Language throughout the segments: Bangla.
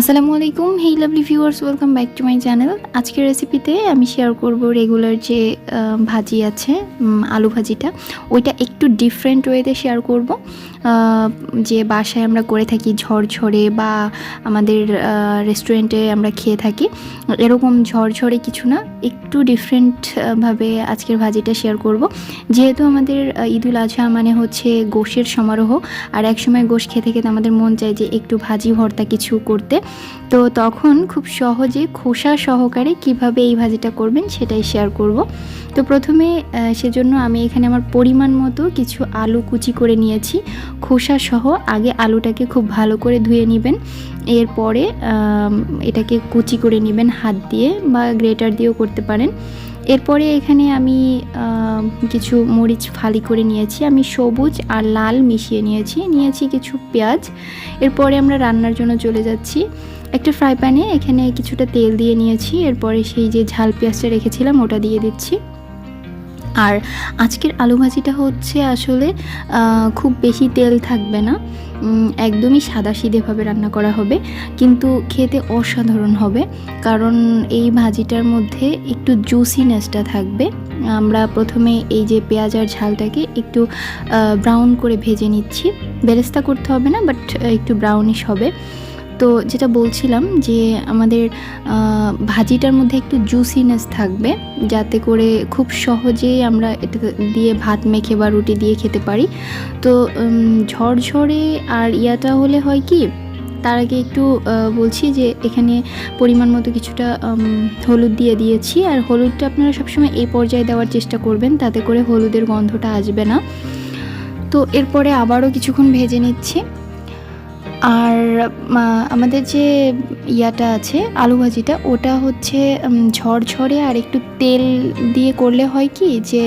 আসসালামু আলাইকুম, hey lovely viewers, welcome back to my channel. আজকের রেসিপিতে আমি শেয়ার করব রেগুলার যে ভাজি আছে, আলু ভাজিটা, ওইটা একটু ডিফারেন্ট ওয়েতে শেয়ার করব। যে বাসায় আমরা করে থাকি ঝরঝরে, বা আমাদের রেস্টুরেন্টে আমরা খেয়ে থাকি এরকম ঝরঝরে কিছু না, একটু ডিফারেন্টভাবে আজকের ভাজিটা শেয়ার করব। যেহেতু আমাদের ঈদুল আজহা মানে হচ্ছে গোশের সমারোহ, আর একসময় গোশ খেতে খেতে আমাদের মন চায় যে একটু ভাজি ভর্তা কিছু করতে। তো তখন খুব সহজে খোসা সহকারে কিভাবে এই ভাজিটা করবেন সেটাই শেয়ার করব। তো প্রথমে সেজন্য আমি এখানে আমার পরিমাণ মতো কিছু আলু কুচি করে নিয়েছি খোসা সহ। আগে আলুটাকে খুব ভালো করে ধুয়ে নেবেন, এরপরে এটাকে কুচি করে নেবেন হাত দিয়ে বা গ্রেটার দিয়েও করতে পারেন। এরপরে এখানে আমি কিছু মরিচ ফালি করে নিয়েছি, আমি সবুজ আর লাল মিশিয়ে নিয়েছি কিছু পেঁয়াজ। এরপরে আমরা রান্নার জন্য চলে যাচ্ছি। একটা ফ্রাই প্যানে এখানে কিছুটা তেল দিয়ে নিয়েছি, এরপরে সেই যে ঝাল পেঁয়াজটা রেখেছিলাম ওটা দিয়ে দিচ্ছি। আর আজকের আলু ভাজিটা হচ্ছে আসলে খুব বেশি তেল থাকবে না, একদমই সাদাসিধেভাবে রান্না করা হবে, কিন্তু খেতে অসাধারণ হবে। কারণ এই ভাজিটার মধ্যে একটু জুসিনেসটা থাকবে। আমরা প্রথমে এই যে পেঁয়াজ আর ঝালটাকে একটু ব্রাউন করে ভেজে নিচ্ছি, বেরেস্তা করতে হবে না, বাট একটু ব্রাউনিশ হবে। তো যেটা বলছিলাম যে আমাদের ভাজিটার মধ্যে একটু জুসিনেস থাকবে, যাতে করে খুব সহজেই আমরা এটা দিয়ে ভাত মেখে বা রুটি দিয়ে খেতে পারি। তো ঝরঝরে আর ইয়াটা হলে হয় কি, তার আগে একটু বলছি যে এখানে পরিমাণ মতো কিছুটা হলুদ দিয়ে দিয়েছি। আর হলুদটা আপনারা সবসময় এই পর্যায়ে দেওয়ার চেষ্টা করবেন, তাতে করে হলুদের গন্ধটা আসবে না। তো এরপরে আবারও কিছুক্ষণ ভেজে নিচ্ছি। আর আমাদের যে ইয়াটা আছে আলু ভাজিটা, ওটা হচ্ছে ঝরঝরে আর একটু তেল দিয়ে করলে হয় কি, যে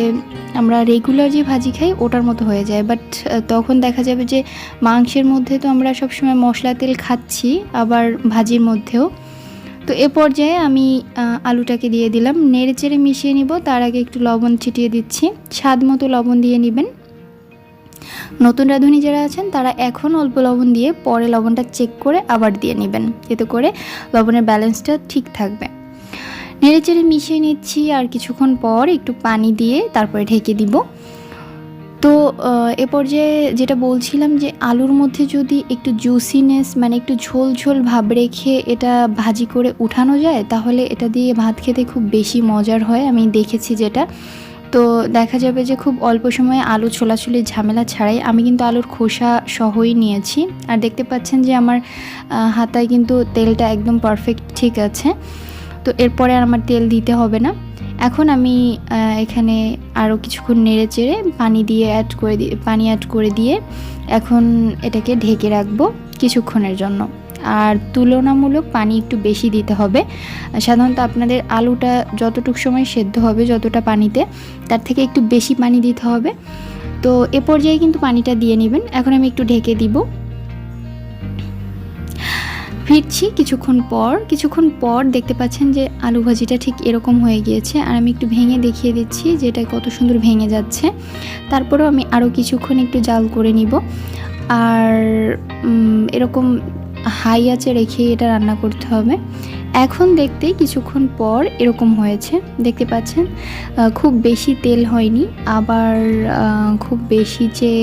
আমরা রেগুলার যে ভাজি খাই ওটার মতো হয়ে যায়, বাট তখন দেখা যাবে যে মাংসের মধ্যে তো আমরা সবসময় মশলা তেল খাচ্ছি, আবার ভাজির মধ্যেও। তো এ পর্যায়ে আমি আলুটাকে দিয়ে দিলাম, নেড়ে চেড়ে মিশিয়ে নিব। তার আগে একটু লবণ ছিটিয়ে দিচ্ছি, স্বাদ মতো লবণ দিয়ে নেবেন। নতুন রাঁধুনি যারা আছেন তারা এখন অল্প লবণ দিয়ে পরে লবণটা চেক করে আবার দিয়ে নেবেন, এতে করে লবণের ব্যালেন্সটা ঠিক থাকবে। নেড়ে চেড়ে মিশিয়ে নিচ্ছি, আর কিছুক্ষণ পর একটু পানি দিয়ে তারপরে ঢেকে দিব। তো এ পর্যায়ে যেটা বলছিলাম যে আলুর মধ্যে যদি একটু জুসিনেস মানে একটু ঝোল ঝোল ভাব রেখে এটা ভাজি করে উঠানো যায়, তাহলে এটা দিয়ে ভাত খেতে খুব বেশি মজার হয়, আমি দেখেছি যেটা। তো দেখা যাবে যে খুব অল্প সময়ে আলু ছোলাছুলির ঝামেলা ছাড়াই আমি কিন্তু আলুর খোসা সহই নিয়েছি। আর দেখতে পাচ্ছেন যে আমার হাতায় কিন্তু তেলটা একদম পারফেক্ট ঠিক আছে। তো এরপরে আর আমার তেল দিতে হবে না। এখন আমি এখানে আরও কিছুক্ষণ নেড়ে চেড়ে পানি অ্যাড করে দিয়ে এখন এটাকে ঢেকে রাখবো কিছুক্ষণের জন্য। আর তুলনামূলক পানি একটু বেশি দিতে হবে। সাধারণত আপনাদের আলুটা যতটুকু সময় সেদ্ধ হবে যতটা পানিতে, তার থেকে একটু বেশি পানি দিতে হবে। তো এ পর্যায়ে কিন্তু পানিটা দিয়ে নেবেন। এখন আমি একটু ঢেকে দিব। ফিরছি কিছুক্ষণ পর দেখতে পাচ্ছেন যে আলু ভাজিটা ঠিক এরকম হয়ে গিয়েছে, আর আমি একটু ভেঙে দেখিয়ে দিচ্ছি যে এটা কত সুন্দর ভেঙে যাচ্ছে। তারপরেও আমি আরও কিছুক্ষণ একটু জাল করে নিব। আর এরকম হাই আঁচে রেখে এটা রান্না করতে হবে। এখন দেখতে কিছুক্ষণ পর এরকম হয়েছে, দেখতে পাচ্ছেন খুব বেশি তেল হয়নি, আবার খুব বেশি যে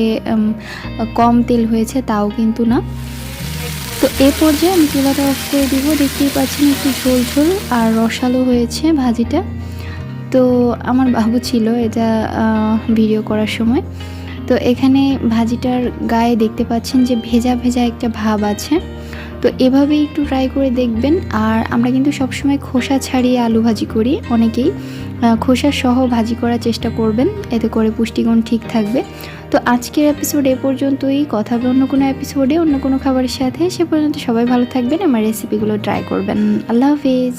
কম তেল হয়েছে তাও কিন্তু না। তো এ পর্যায়ে আমি চুলাটা অফ করে দিব। দেখতেই পাচ্ছেন একটু ঝোল ঝোল আর রসালো হয়েছে ভাজিটা। তো আমার বাবু ছিল এটা ভিডিও করার সময়। তো এখানে ভাজিটার গায়ে দেখতে পাচ্ছেন যে ভেজা ভেজা একটা ভাব আছে। তো এভাবেই একটু ট্রাই করে দেখবেন। আর আমরা কিন্তু সবসময় খোসা ছাড়িয়ে আলু ভাজি করি, অনেকেই খোসা সহ ভাজি করার চেষ্টা করবেন, এতে করে পুষ্টিগুণ ঠিক থাকবে। তো আজকের এপিসোড এ পর্যন্তই, কথা হবে অন্য কোনো এপিসোডে অন্য কোনো খাবারের সাথে। সে পর্যন্ত সবাই ভালো থাকবেন, আমার রেসিপিগুলো ট্রাই করবেন। আল্লাহ হাফিজ।